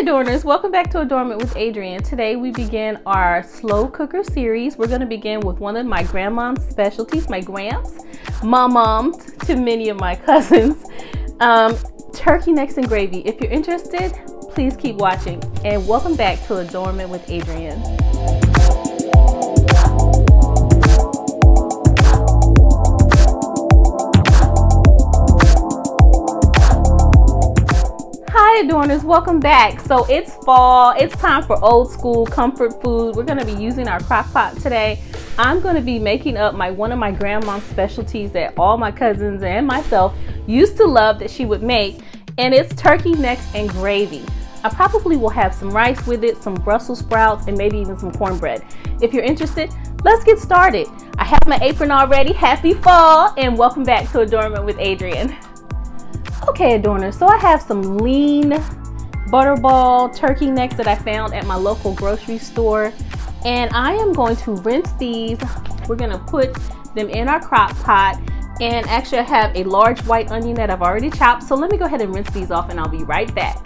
Adorners, welcome back to Adornment with Adrienne. Today we begin our slow cooker series. We're going to begin with one of my grandmom's specialties, my grams, moms to many of my cousins, turkey necks and gravy. If you're interested, please keep watching, and welcome back to Adornment with Adrienne. Hi Adorners, welcome back. So it's fall, it's time for old school comfort food. We're going to be using our crock pot today. I'm going to be making up one of my grandma's specialties that all my cousins and myself used to love that she would make, and it's turkey necks and gravy. I probably will have some rice with it, some Brussel sprouts, and maybe even some cornbread. If you're interested, let's get started. I have my apron already. Happy fall, and welcome back to Adornment with Adrienne. Okay, Adorners, so I have some lean butterball turkey necks that I found at my local grocery store, and I am going to rinse these. We're going to put them in our crock pot, and actually I have a large white onion that I've already chopped, so let me go ahead and rinse these off and I'll be right back.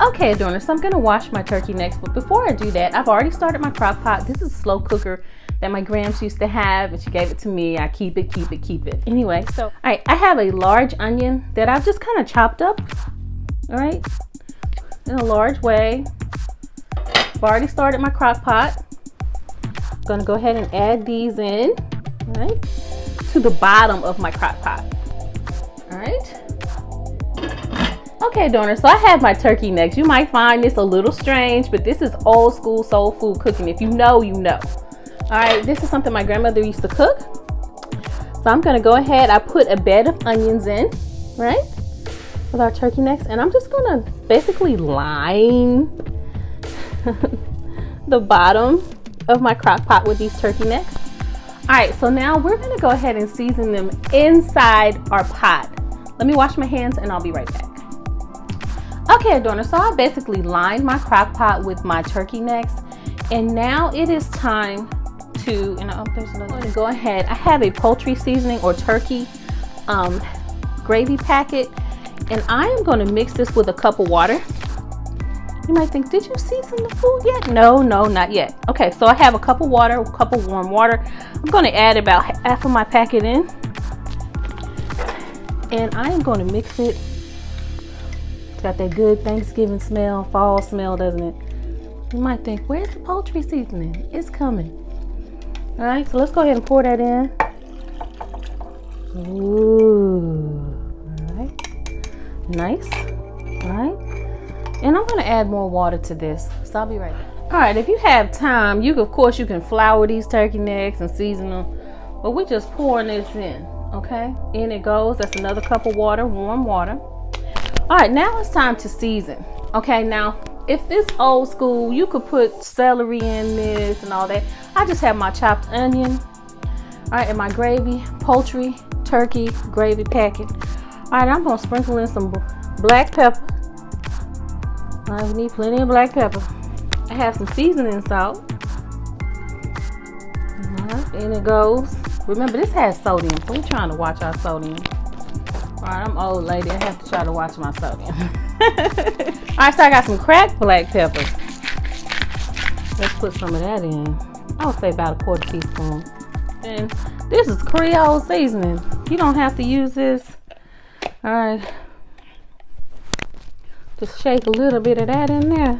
Okay, Adorners, so I'm going to wash my turkey necks, but before I do that, I've already started my crock pot. This is a slow cooker that my grams used to have, and she gave it to me. I keep it. Anyway, so all right, I have a large onion that I've just kind of chopped up, all right, in a large way. I've already started my crock pot. I'm gonna go ahead and add these in, all right, to the bottom of my crock pot. All right. Okay, Adorners, so I have my turkey necks. You might find this a little strange, but this is old school soul food cooking. If you know, you know. All right, this is something my grandmother used to cook. So I'm gonna go ahead, I put a bed of onions in, right, with our turkey necks, and I'm just gonna basically line the bottom of my crock pot with these turkey necks. All right, so now we're gonna go ahead and season them inside our pot. Let me wash my hands and I'll be right back. Okay, Adorners, so I basically lined my crock pot with my turkey necks, and now it is time to, and there's another one. Go ahead. I have a poultry seasoning or turkey gravy packet, and I am going to mix this with a cup of water. You might think, did you season the food yet? No, not yet. Okay, so I have a cup of water, a cup of warm water. I'm going to add about half of my packet in, and I am going to mix it. It's got that good Thanksgiving smell, fall smell, doesn't it? You might think, where's the poultry seasoning? It's coming. All right, so let's go ahead and pour that in. Ooh, all right, nice. All right, and I'm gonna add more water to this, so I'll be right back. All right, if you have time, of course you can flour these turkey necks and season them, but we're just pouring this in, okay? In it goes. That's another cup of water, warm water. All right, now it's time to season. Okay, now if this old school, you could put celery in this and all that. I just have my chopped onion, all right, and my gravy, poultry, turkey, gravy packet. All right, I'm gonna sprinkle in some black pepper. All right, we need plenty of black pepper. I have some seasoning salt. All right, in it goes. Remember, this has sodium, so we're trying to watch our sodium. All right, I'm an old lady. I have to try to watch my sodium. All right, so I got some cracked black pepper. Let's put some of that in. I would say about a quarter teaspoon. And this is Creole seasoning. You don't have to use this. All right. Just shake a little bit of that in there.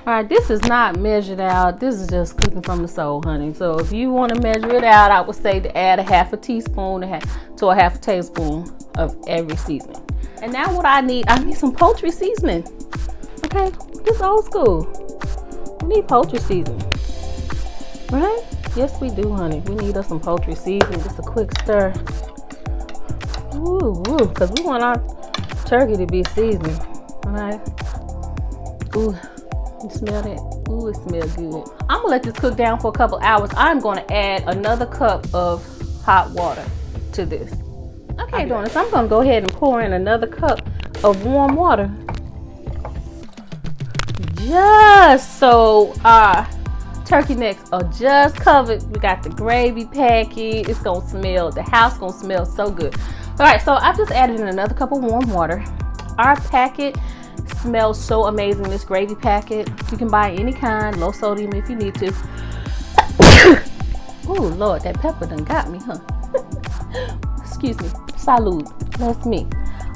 All right, this is not measured out. This is just cooking from the soul, honey. So if you want to measure it out, I would say to add a half a teaspoon to a half a tablespoon of every seasoning. And now what I need some poultry seasoning. Okay, this old school. We need poultry seasoning. Right? Yes, we do, honey. We need us some poultry seasoning. Just a quick stir. Ooh, because we want our turkey to be seasoned. All right. Ooh. You smell that? Ooh, it smells good. I'm gonna let this cook down for a couple hours. I'm gonna add another cup of hot water to this. Okay, Adorners, so I'm gonna go ahead and pour in another cup of warm water. Just so our turkey necks are just covered. We got the gravy packet. It's gonna smell, the house gonna smell so good. All right, so I've just added in another cup of warm water. Our packet Smells so amazing. This gravy packet, you can buy any kind, low sodium if you need to. Oh Lord, that pepper done got me, huh? Excuse me. Salud. That's me.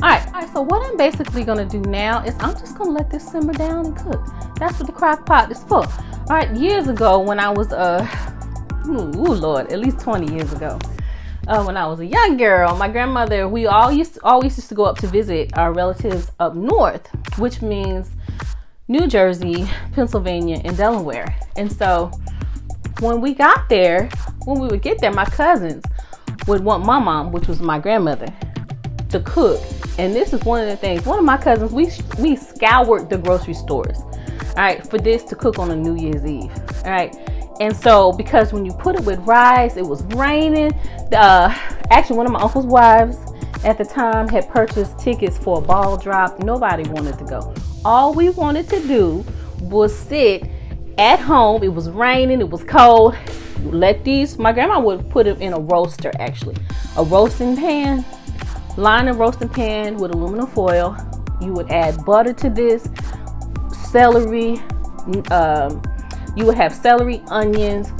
All right, so what I'm basically gonna do now is I'm just gonna let this simmer down and cook. That's what the crock pot is for. All right, years ago when I was Lord, at least 20 years ago, when I was a young girl, my grandmother, we always used to go up to visit our relatives up north, which means New Jersey, Pennsylvania, and Delaware. And so when we got there, when we would get there, my cousins would want my mom, which was my grandmother, to cook. And this is one of the things, one of my cousins, we scoured the grocery stores, all right, for this to cook on a New Year's Eve, all right. And so because when you put it with rice, it was raining. Actually, one of my uncle's wives at the time had purchased tickets for a ball drop. Nobody wanted to go. All we wanted to do was sit at home. It was raining, it was cold. My grandma would put it in a roaster, actually, a roasting pan. Line a roasting pan with aluminum foil. You would add butter to this, celery. You would have celery, onions,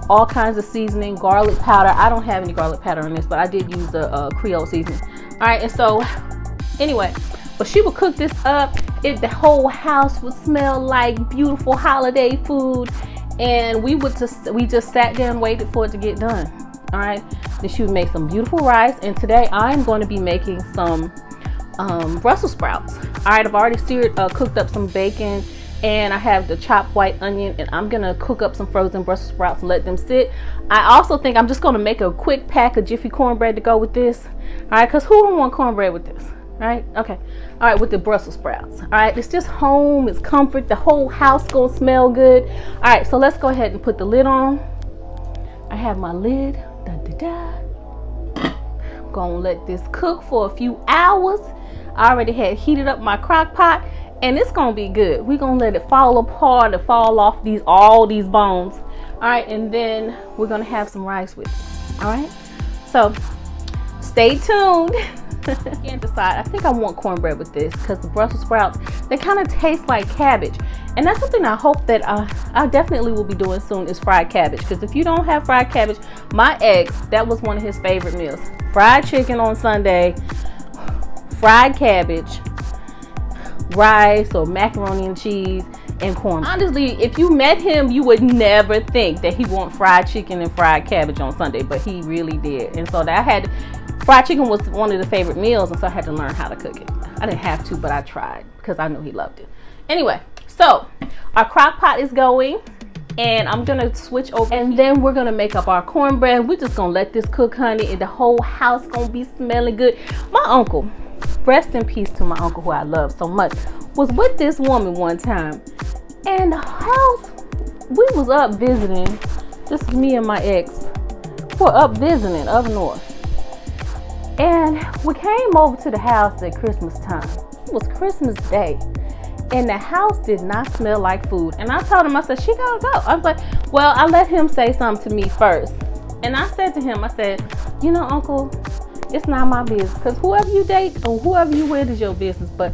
all kinds of seasoning, garlic powder. I don't have any garlic powder on this, but I did use the Creole seasoning. All right, and so anyway, but she would cook this up. The whole house would smell like beautiful holiday food, and we just sat there and waited for it to get done. All right, then she would make some beautiful rice, and today I'm going to be making some Brussels sprouts. All right, I've already cooked up some bacon, and I have the chopped white onion, and I'm gonna cook up some frozen Brussels sprouts and let them sit. I also think I'm just gonna make a quick pack of Jiffy cornbread to go with this. All right, because who don't want cornbread with this? Right? Okay. All right, with the Brussels sprouts. All right, it's just home, it's comfort. The whole house gonna smell good. All right, so let's go ahead and put the lid on. I have my lid. I'm gonna let this cook for a few hours. I already had heated up my crock pot, and it's gonna be good. We're gonna let it fall apart and fall off all these bones. All right, and then we're gonna have some rice with it. All right, so stay tuned. Can't decide. I think I want cornbread with this because the Brussels sprouts, they kind of taste like cabbage, and that's something I hope that I definitely will be doing soon, is fried cabbage. Because if you don't have fried cabbage, my ex, that was one of his favorite meals: fried chicken on Sunday, fried cabbage, rice or macaroni and cheese, and corn. Honestly, if you met him, you would never think that he want fried chicken and fried cabbage on Sunday, but he really did. And so fried chicken was one of the favorite meals, and so I had to learn how to cook it. I didn't have to, but I tried because I knew he loved it. Anyway, so our crock pot is going, and I'm gonna switch over, and then we're gonna make up our cornbread. We're just gonna let this cook, honey, and the whole house gonna be smelling good. My uncle, rest in peace to my uncle who I love so much, was with this woman one time, and the house, we was up visiting. This is me and my ex. We're up visiting up north. And we came over to the house at Christmas time. It was Christmas Day, and the house did not smell like food. And I told him, I said, she gotta go. I was like, well, I let him say something to me first. And I said to him, I said, you know, Uncle, it's not my business, because whoever you date or whoever you with is your business. But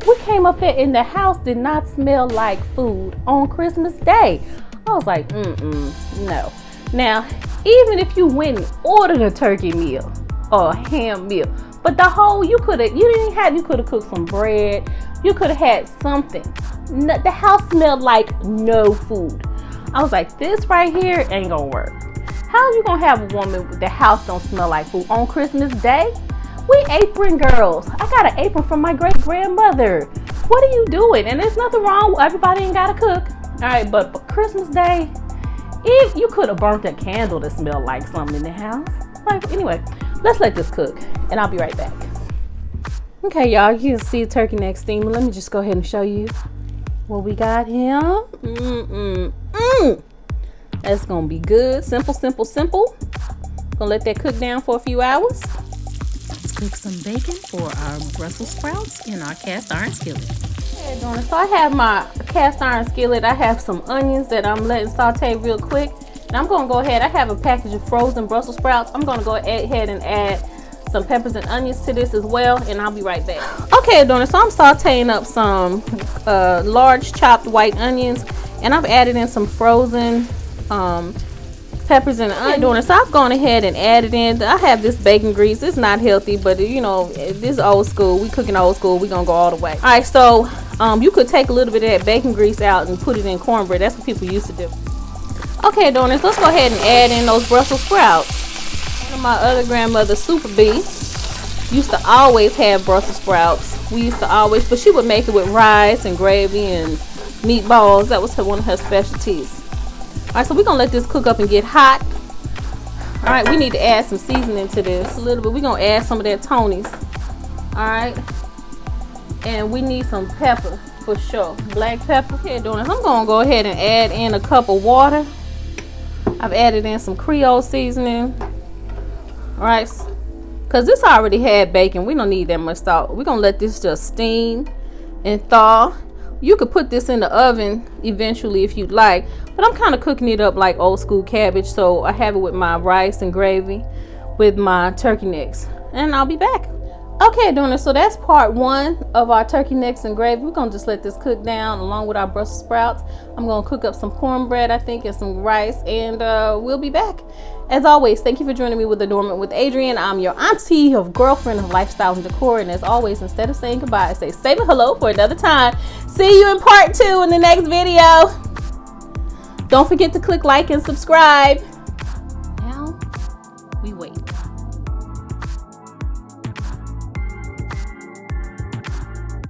we came up there and the house did not smell like food on Christmas Day. I was like, no. Now, even if you went and ordered a turkey meal or a ham meal, but you could have cooked some bread, you could have had something. The house smelled like no food. I was like, this right here ain't gonna work. How are you gonna have a woman with the house don't smell like food on Christmas Day? We apron girls. I got an apron from my great grandmother. What are you doing? And there's nothing wrong. Everybody ain't gotta cook. All right, but Christmas Day, if you could have burnt a candle that smelled like something in the house. Like, anyway, let's let this cook, and I'll be right back. Okay, y'all, you can see the turkey neck steaming. Let me just go ahead and show you what we got here. That's gonna be good. Simple. Gonna let that cook down for a few hours. Let's cook some bacon for our Brussels sprouts in our cast iron skillet. Okay, Adorners, so I have my cast iron skillet. I have some onions that I'm letting saute real quick. And I'm gonna go ahead, I have a package of frozen Brussels sprouts. I'm gonna go ahead and add some peppers and onions to this as well, and I'll be right back. Okay, Adorners, so I'm sauteing up some large chopped white onions, and I've added in some frozen peppers and onions. So I've gone ahead and added in. I have this bacon grease. It's not healthy, but you know, this is old school. We cooking old school. We gonna go all the way. All right, so you could take a little bit of that bacon grease out and put it in cornbread. That's what people used to do. Okay, Adorners, let's go ahead and add in those Brussels sprouts. One of my other grandmother, Super B, used to always have Brussels sprouts. We used to always, but she would make it with rice and gravy and meatballs. That was one of her specialties. All right, so we're gonna let this cook up and get hot. All right, we need to add some seasoning to this a little bit. We're gonna add some of that Tony's. All right, and we need some pepper for sure, black pepper. Okay, Adorners, I'm gonna go ahead and add in a cup of water. I've added in some Creole seasoning. All right, because this already had bacon. We don't need that much salt. We're gonna let this just steam and thaw. You could put this in the oven eventually if you'd like, but I'm kind of cooking it up like old school cabbage, so I have it with my rice and gravy with my turkey necks, and I'll be back. Okay, Adorners, so that's part one of our turkey necks and gravy. We're gonna just let this cook down along with our Brussels sprouts. I'm gonna cook up some cornbread, I think, and some rice, and we'll be back. As always, thank you for joining me with Adornment with Adrienne. I'm your auntie of girlfriend of lifestyle and decor, and as always, instead of saying goodbye, I say save it hello for another time. See you in part 2 in the next video. Don't forget to click like and subscribe.